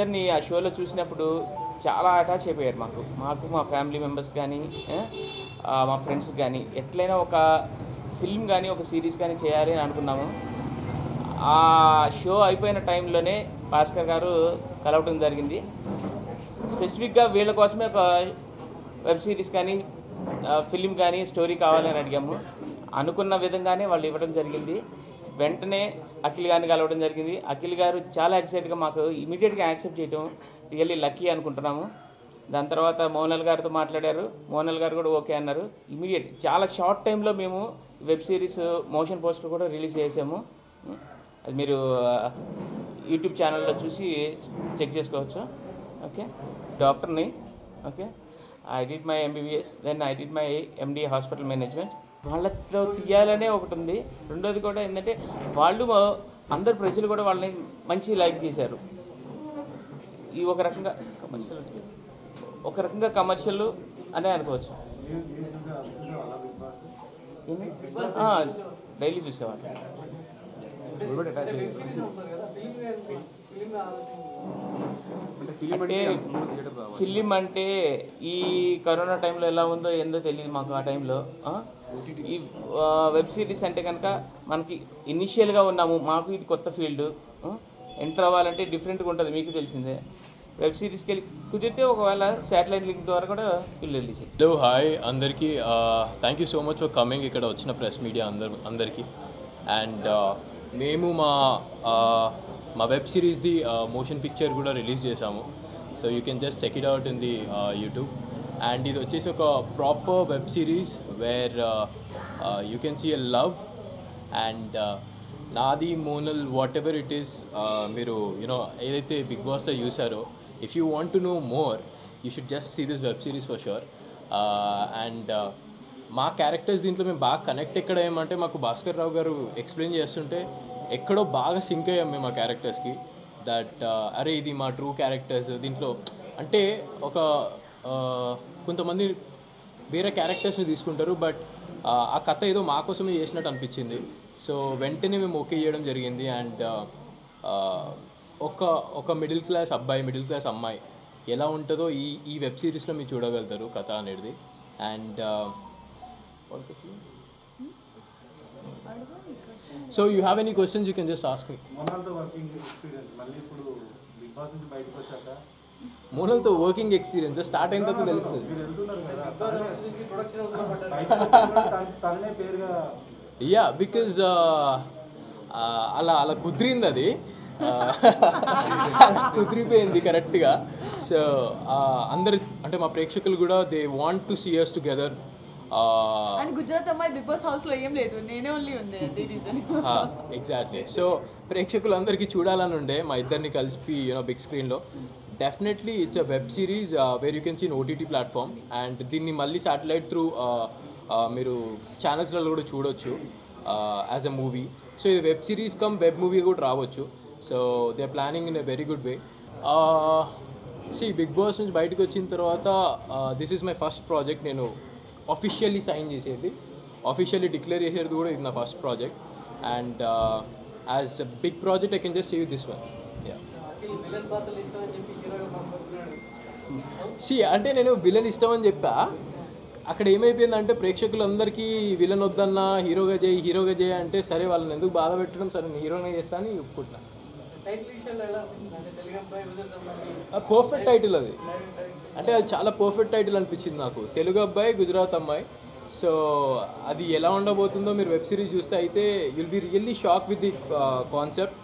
వాళ్ళిద్దరిని ఆ షోలో చూసినప్పుడు చాలా అటాచ్ అయిపోయారు మాకు మా ఫ్యామిలీ మెంబర్స్ కానీ మా ఫ్రెండ్స్ కానీ ఎట్లయినా ఒక ఫిల్మ్ కానీ ఒక సిరీస్ కానీ చేయాలి అని అనుకున్నాము. ఆ షో అయిపోయిన టైంలోనే భాస్కర్ గారు కలవటం జరిగింది. స్పెసిఫిక్గా వీళ్ళ కోసమే ఒక వెబ్ సిరీస్ కానీ ఫిల్మ్ కానీ స్టోరీ కావాలని అడిగాము. అనుకున్న విధంగానే వాళ్ళు ఇవ్వడం జరిగింది. వెంటనే అఖిల్ గారిని కలవడం జరిగింది. అఖిల్ గారు చాలా ఎక్సైట్గా మాకు ఇమీడియట్గా యాక్సెప్ట్ చేయడం రియల్లీ లక్కీ అనుకుంటున్నాము. దాని తర్వాత మోనల్ గారితో మాట్లాడారు. మోనల్ గారు కూడా ఓకే అన్నారు. ఇమీడియట్ చాలా షార్ట్ టైంలో మేము వెబ్ సిరీస్ మోషన్ పోస్టర్ కూడా రిలీజ్ చేసాము. అది మీరు యూట్యూబ్ ఛానల్లో చూసి చెక్ చేసుకోవచ్చు. ఓకే, డాక్టర్ని. Okay, I did my MBBS, then I did my MD hospital management. వాళ్ళతో తీయాలనే ఒకటి ఉంది. రెండోది కూడా ఏంటంటే వాళ్ళు అందరు ప్రజలు కూడా వాళ్ళని మంచి లైక్ చేశారు. ఈ ఒక రకంగా కమర్షియల్ అనే అనుకోవచ్చు. డైలీ చూసేవాళ్ళు. అంటే ఫిలిం అంటే ఈ కరోనా టైంలో ఎలా ఉందో ఏందో తెలియదు మాకు. ఆ టైంలో ఈ వెబ్ సిరీస్ అంటే కనుక మనకి ఇనిషియల్గా ఉన్నాము, మాకు ఇది కొత్త ఫీల్డ్. ఎంటర్ అవ్వాలంటే డిఫరెంట్గా ఉంటుంది, మీకు తెలిసిందే. వెబ్ సిరీస్కి వెళ్ళి కుదిరితే ఒకవేళ శాటిలైట్ లింక్ ద్వారా కూడా రిలీజ్. హలో, హాయ్ అందరికీ. Thank you so much for coming. ఇక్కడ వచ్చిన ప్రెస్ మీడియా అందరికీ. అండ్ మేము మా వెబ్ సిరీస్ది మోషన్ పిక్చర్ కూడా రిలీజ్ చేసాము. So you can just check it out in the YouTube. And ఇది వచ్చేసి ఒక proper web series where you can see a love and నాది Monal whatever it is. మీరు యూనో ఏదైతే బిగ్ బాస్లో చూసారో, if you want to know more you should just see this web series for sure. And మా characters దీంట్లో మేము బాగా connect ఎక్కడ ఏమంటే, మాకు భాస్కర్ రావు గారు ఎక్స్ప్లెయిన్ చేస్తుంటే ఎక్కడో బాగా సింక్ అయ్యాం మేము ఆ క్యారెక్టర్స్కి. దట్ అరే ఇది మా ట్రూ క్యారెక్టర్స్. దీంట్లో అంటే ఒక కొంతమంది వేరే క్యారెక్టర్స్ని తీసుకుంటారు, బట్ ఆ కథ ఏదో మా కోసమే చేసినట్టు అనిపించింది. సో వెంటనే మేము ఓకే చేయడం జరిగింది. అండ్ ఒక మిడిల్ క్లాస్ అబ్బాయి, మిడిల్ క్లాస్ అమ్మాయి ఎలా ఉంటుందో ఈ వెబ్ సిరీస్లో మీరు చూడగలుగుతారు కథ అనేది. And so you have any questions you can just ask me. మోనల్తో వర్కింగ్ ఎక్స్పీరియన్స్ స్టార్ట్ అయిన తర్వాత తెలుస్తుంది. యా, బికాజ్ అలా కుదిరింది, అది కుదిరిపోయింది కరెక్ట్గా. సో అందరు అంటే మా ప్రేక్షకులు కూడా they want to see us together. And Gujarat అమ్మాయి బిగ్ బాస్ హౌస్లో ఏం లేదు, నేనే ఓన్లీ ఉండే, అదే రీజన్. ఎగ్జాక్ట్లీ. సో ప్రేక్షకులందరికీ చూడాలని ఉండే మా ఇద్దరిని కలిపి బిగ్ స్క్రీన్లో. Definitely it's a web series where you can see in OTT platform. And దీన్ని మళ్ళీ శాటిలైట్ త్రూ మీరు ఛానల్స్లలో కూడా చూడొచ్చు యాజ్ అ మూవీ. సో ఇది web series cum web movie కూడా రావచ్చు. So they are planning in a very good way. Bigg Boss నుంచి బయటకు వచ్చిన తర్వాత this is my first project. నేను ఆఫీషియల్లీ సైన్ చేసేది, ఆఫీషియల్లీ డిక్లేర్ చేసేది కూడా ఇది నా first project. And as a big project I can just save this one. అంటే నేను విలన్ ఇష్టం అని చెప్పా. అక్కడ ఏమైపోయిందంటే ప్రేక్షకులందరికీ విలన్ వద్దన్నా హీరోగా చేయి అంటే, సరే వాళ్ళని ఎందుకు బాధ పెట్టడం, సరే నేను హీరోగా చేస్తా అని ఒప్పుకుంటున్నా. పర్ఫెక్ట్ టైటిల్ అది. అంటే అది చాలా పర్ఫెక్ట్ టైటిల్ అనిపించింది నాకు. తెలుగు అబ్బాయి, గుజరాత్ అమ్మాయి. సో అది ఎలా ఉండబోతుందో మీరు వెబ్ సిరీస్ చూస్తే అయితే you'll be really shock with the concept.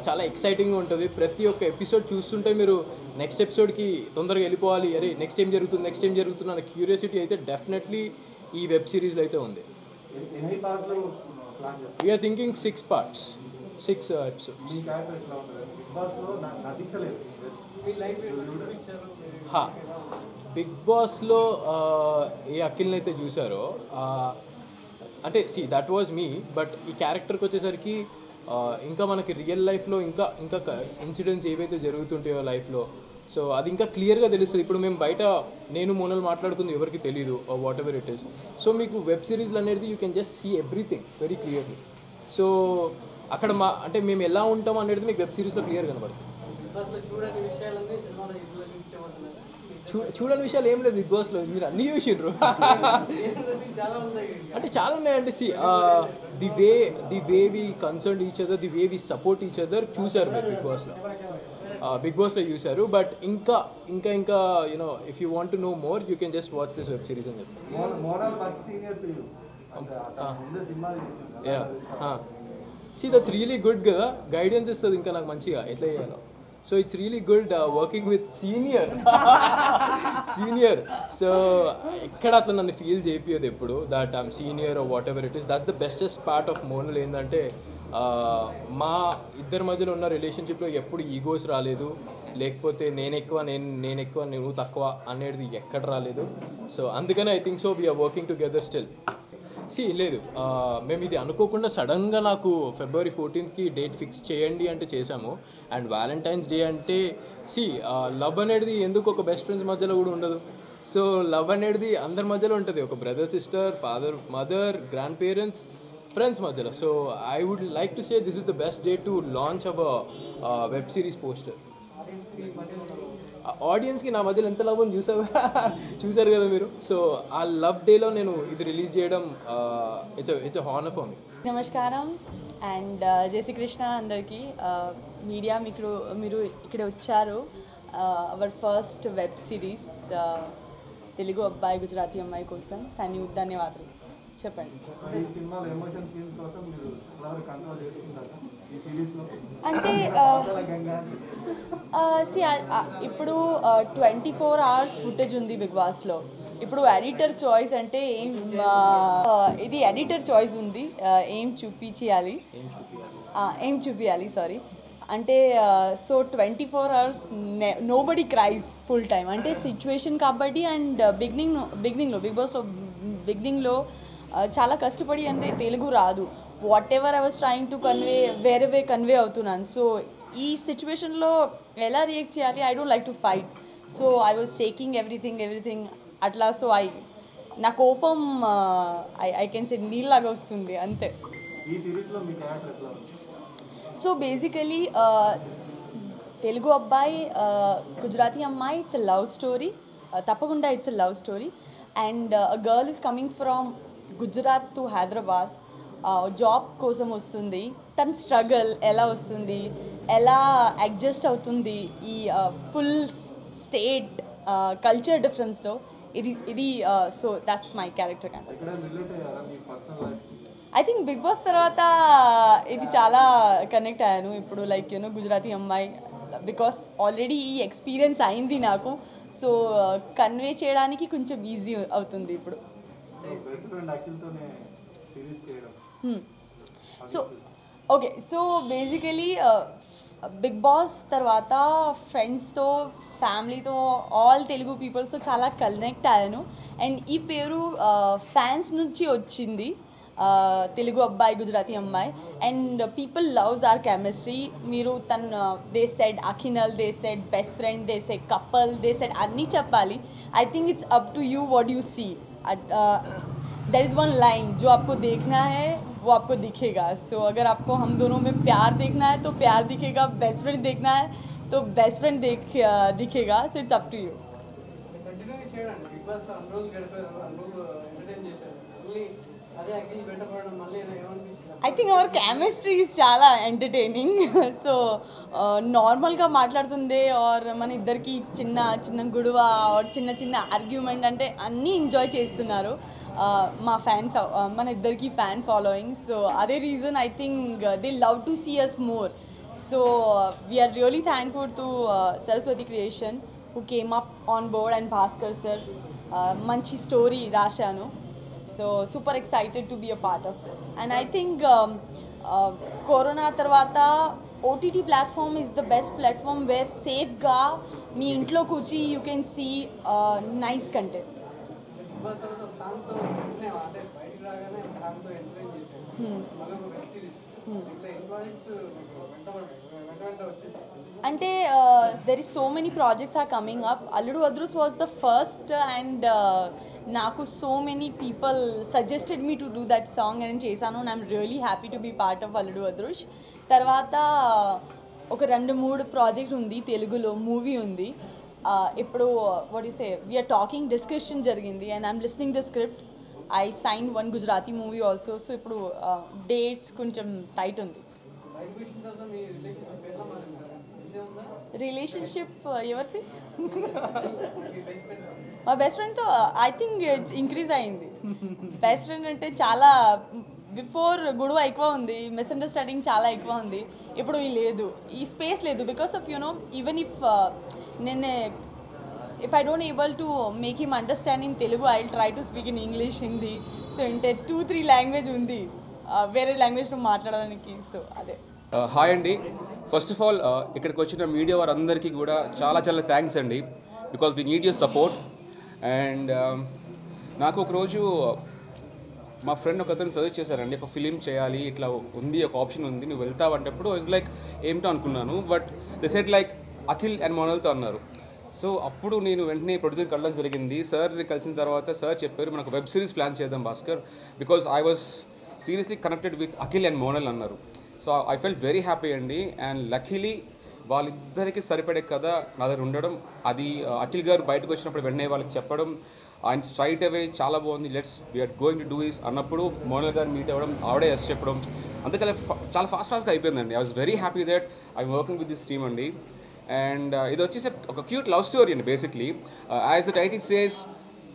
చాలా ఎక్సైటింగ్గా ఉంటుంది. ప్రతి ఒక్క ఎపిసోడ్ చూస్తుంటే మీరు నెక్స్ట్ ఎపిసోడ్కి తొందరగా వెళ్ళిపోవాలి, అరే నెక్స్ట్ ఏం జరుగుతుంది అన్న క్యూరియాసిటీ అయితే డెఫినెట్లీ ఈ వెబ్ సిరీస్లో అయితే ఉంది. We're thinking 6 parts, 6 episodes. Bigg బాస్లో ఏ అఖిల్ని అయితే చూసారో, అంటే దట్ వాజ్ మీ. బట్ ఈ క్యారెక్టర్కి వచ్చేసరికి ఇంకా మనకి రియల్ లైఫ్లో ఇంకా ఇన్సిడెంట్స్ ఏవైతే జరుగుతుంటాయో లైఫ్లో, సో అది ఇంకా క్లియర్గా తెలుస్తుంది. ఇప్పుడు మేము బయట నేను మోనల్ మాట్లాడుతుంది ఎవరికి తెలీదు, whatever it is. So మీకు వెబ్ సిరీస్లు అనేది you can just see everything very clearly. So అక్కడ అంటే మేము ఎలా ఉంటాం అనేది మీకు వెబ్ సిరీస్లో క్లియర్ కనబడుతుంది. చూడని విషయాలు ఏం లేదు బిగ్ బాస్లో, మీరు అన్నీ చూసిండ్రు. అంటే చాలా ఉన్నాయండి. The way we concern each other, the way we support each other చూశారు మీరు బిగ్ బాస్లో చూశారు. బట్ ఇంకా ఇంకా ఇంకా you know if you want to know more you can just watch this web series అని చెప్తాను. దట్స్ రియలీ గుడ్ కదా, గైడెన్స్ ఇస్తుంది ఇంకా నాకు మంచిగా ఎట్లా చేయాలో. So it's really good working with senior. So ఎక్కడ అట్లా నన్ను ఫీల్ చేపియదు ఎప్పుడు that I'm senior are what ever it is. That's the bestest part of Monal. ఏంటంటే మా ఇద్దరి మధ్యలో ఉన్న రిలేషన్షిప్లో ఎప్పుడు ఈగోస్ రాలేదు, లేకపోతే నేను ఎక్కువ నువ్వు తక్కువ అనేది ఎక్కడ రాలేదు. సో అందుకనే I think so we're working together still. లేదు, మేము ఇది అనుకోకుండా సడన్గా నాకు February 14th డేట్ ఫిక్స్ చేయండి అంటే చేశాము. అండ్ వ్యాలంటైన్స్ డే అంటే లవ్ అనేది ఎందుకు ఒక బెస్ట్ ఫ్రెండ్స్ మధ్యలో కూడా ఉండదు. సో లవ్ అనేది అందరి మధ్యలో ఉంటుంది, ఒక brother sister, father mother, grand parents, friends మధ్యలో. So I would like to say this is the best day to launch our web series poster. ఆడియన్స్కి నా మధ్యలో ఎంత లవ్ ఉంది చూసారు కదా మీరు. సో ఆ లవ్ డేలో నేను ఇది రిలీజ్ చేయడం it's a honour for me. నమస్కారం అండ్ జై శ్రీ కృష్ణ అందరికీ. మీడియా మీరు ఇక్కడ వచ్చారు. Our first web series Telugu అబ్బాయి గుజరాతీ అమ్మాయి కోసం ధన్యవాదాలు. చెప్పండి. అంటే ఇప్పుడు 24 hours ఫుటేజ్ ఉంది బిగ్ బాస్లో. ఇప్పుడు ఎడిటర్ చాయిస్ అంటే ఇది ఎడిటర్ చాయిస్ ఉంది, ఏం చూపించాలి సారీ అంటే. So 24 hours nobody cries full time అంటే సిచ్యువేషన్ కాబట్టి. అండ్ బిగినింగ్లో బిగ్ బాస్లో బిగినింగ్లో చాలా కష్టపడి అంటే తెలుగు రాదు. Whatever I was trying to convey వేరే కన్వే అవుతున్నాను. సో ఈ సిచ్యువేషన్లో ఎలా రియాక్ట్ చేయాలి, I don't like to fight. So I was taking everything అట్లా. సో నా కోపం ఐ కెన్ సే నీళ్ళలాగా వస్తుంది అంతే. సో బేసికలీ తెలుగు అబ్బాయి గుజరాతీ అమ్మాయి, ఇట్స్ ఎ లవ్ స్టోరీ. తప్పకుండా it's a love story. And a girl is coming from Gujarat to Hyderabad, job కోసం వస్తుంది. తన స్ట్రగల్ ఎలా వస్తుంది, ఎలా అడ్జస్ట్ అవుతుంది ఈ ఫుల్ స్టేట్ కల్చర్ డిఫరెన్స్తో, ఇది so that's my character. I think Bigg Boss తర్వాత ఇది చాలా కనెక్ట్ అయ్యాను ఇప్పుడు. లైక్ గుజరాతీ అమ్మాయి బికాస్ ఆల్రెడీ ఈ ఎక్స్పీరియన్స్ అయింది నాకు. సో కన్వే చేయడానికి కొంచెం ఈజీ అవుతుంది ఇప్పుడు. So okay, so basically Bigg Boss తర్వాత ఫ్రెండ్స్తో, ఫ్యామిలీతో, ఆల్ తెలుగు పీపుల్స్తో చాలా కనెక్ట్ అయ్యాను. అండ్ ఈ పేరు ఫ్యాన్స్ నుంచి వచ్చింది, తెలుగు అబ్బాయి గుజరాతీ అమ్మాయి. And people loves our chemistry. మీరు they said Akhinal, they said best friend, they said couple, they said అన్నీ చెప్పాలి. I think it's up to you what you see. There is one line जो आपको देखना है वो आपको दिखेगा. सो अगर आपको हम दोनों में प्यार देखना है तो प्यार दिखेगा, बेस्ट फ्रेंड देखना है तो बेस्ट फ्रेंड दिखेगा. So it's up to you. I think our chemistry is చాలా ఎంటర్టైనింగ్. సో నార్మల్గా మాట్లాడుతుందే ఆర్ మన ఇద్దరికి చిన్న గొడవ ఆర్ చిన్న ఆర్గ్యుమెంట్ అంటే అన్నీ ఎంజాయ్ చేస్తున్నారు మన ఇద్దరికి ఫ్యాన్ ఫాలోయింగ్. సో అదే reason I think they love to see us more. So we're really thankful to Saraswati creation who came up on board and Bhaskar sir. మంచి స్టోరీ రాశాను. So super excited to be a part of this. And I think corona tarvata OTT platform is the best platform where safe ga మీ ఇంట్లో కూర్చి you can see nice content. అంటే there is so many projects are coming up. Alludu Adrush was the first and నాకు so many people suggested me to do that song and చేశాను. and I'm really happy to be part of Alludu Adrush. తర్వాత ఒక 2-3 project ఉంది, తెలుగులో movie ఉంది. ఇప్పుడు what you say we are talking, discussion జరిగింది and I'm listening the script. I sign 1 Gujarati movie also. So ఇప్పుడు dates కొంచెం టైట్ ఉంది. రిలేషన్షిప్ ఎవరిది? మా బెస్ట్ ఫ్రెండ్తో ఐ థింక్ ఇట్స్ ఇంక్రీజ్ అయింది. బెస్ట్ ఫ్రెండ్ అంటే చాలా బిఫోర్ గొడవ ఎక్కువ ఉంది, మిస్అండర్స్టాండింగ్ చాలా ఎక్కువ ఉంది. ఇప్పుడు ఈ లేదు, ఈ స్పేస్ లేదు. బికాస్ ఆఫ్ ఈవెన్ నేను if I don't able to make him understand in Telugu, I'll try to speak in English, Hindi. So inte 2-3 language undi వేరే లాంగ్వేజ్లో మాట్లాడడానికి. సో అదే. హాయ్ అండి. ఫస్ట్ ఆఫ్ ఆల్ ఇక్కడికి వచ్చిన మీడియా వారందరికీ కూడా చాలా చాలా థ్యాంక్స్ అండి, because we need your support. And నాకు ఒకరోజు మా ఫ్రెండ్ ఒక అతను సజెస్ట్ చేశారండి, ఒక ఫిలిం చేయాలి, ఇట్లా ఉంది, ఒక ఆప్షన్ ఉంది, నువ్వు వెళ్తావంటప్పుడు ఇట్స్ లైక్ ఏమిటో అనుకున్నాను. But they said like Akhil and మోనల్తో అన్నారు. సో అప్పుడు నేను వెంటనే ప్రొడ్యూసర్కి వెళ్ళడం జరిగింది. సార్ని కలిసిన తర్వాత సార్ చెప్పారు, మనకు వెబ్ సిరీస్ ప్లాన్ చేద్దాం Bhaskar, because I was seriously connected with Akhil and Monal అన్నారు. So I felt very happy అండి. అండ్ లక్కీలీ వాళ్ళిద్దరికి సరిపడే కథ నా దగ్గర ఉండడం, అది అఖిల్ గారు బయటకు వచ్చినప్పుడు వెంటనే వాళ్ళకి చెప్పడం, ఆయన స్ట్రైట్ అవే చాలా బాగుంది, let's we're going to do this అన్నప్పుడు మోనల్ గారు మీట్ అవ్వడం, ఆవిడే ఎస్ చెప్పడం, అంతా చాలా ఫాస్ట్గా అయిపోయిందండి. I was very happy that I working with this team అండి. అండ్ ఇది వచ్చేసి ఒక క్యూట్ లవ్ స్టోరీ అండి. Basically as the title says,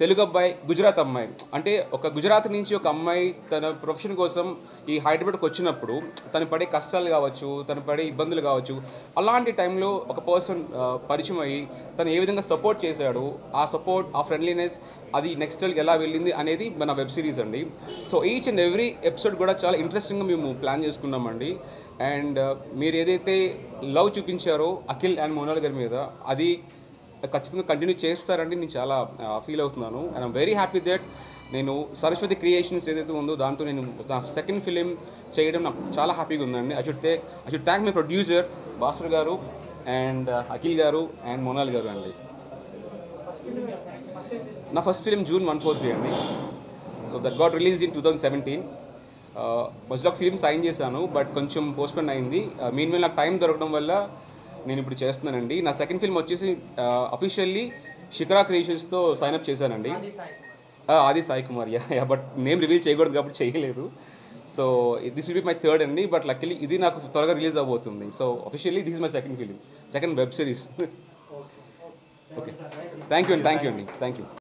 Telugu అబ్బాయి గుజరాత్ అమ్మాయి. అంటే ఒక గుజరాత్ నుంచి ఒక అమ్మాయి తన ప్రొఫెషన్ కోసం ఈ హైదరాబాద్కి వచ్చినప్పుడు తను పడే కష్టాలు కావచ్చు, తను పడే ఇబ్బందులు కావచ్చు, అలాంటి టైంలో ఒక పర్సన్ పరిచయం అయ్యి తను ఏ విధంగా సపోర్ట్ చేశాడు, ఆ సపోర్ట్, ఆ ఫ్రెండ్లీనెస్ అది నెక్స్ట్ లెవెల్కి ఎలా వెళ్ళింది అనేది మన వెబ్ సిరీస్ అండి. So each and every episode కూడా చాలా ఇంట్రెస్టింగ్గా మేము ప్లాన్ చేసుకున్నామండి. అండ్ మీరు ఏదైతే లవ్ చూపించారో అఖిల్ అండ్ మోనాల్ గారి మీద, అది ఖచ్చితంగా కంటిన్యూ చేస్తారండి. నేను చాలా ఫీల్ అవుతున్నాను. And I'm very happy that నేను సరస్వతి క్రియేషన్స్ ఏదైతే ఉందో దాంతో నేను నా సెకండ్ ఫిలిం చేయడం నాకు చాలా హ్యాపీగా ఉందండి. I should thank my producer Bhaskar గారు అండ్ అఖిల్ గారు అండ్ మోనాల్ గారు అండి. నా ఫస్ట్ ఫిలిం June 143 అండి. So that got release in 2017. మధ్యలో ఫిలిం సైన్ చేశాను, బట్ కొంచెం పోస్ట్పోన్ అయింది. మీన్ మీద నాకు టైం దొరకడం వల్ల నేను ఇప్పుడు చేస్తున్నానండి. నా సెకండ్ ఫిల్మ్ వచ్చేసి అఫీషియల్లీ శిఖరా క్రియేషన్స్తో సైన్అప్ చేశానండి. Aadi Sai Kumar. Yeah but name reveal చేయకూడదు కాబట్టి చేయలేదు. So this will be my third అండి. బట్ లక్కీలీ ఇది నాకు త్వరగా రిలీజ్ అవబోతుంది. So officially this is my second film, second web series. Okay, thank you అండి. Thank you.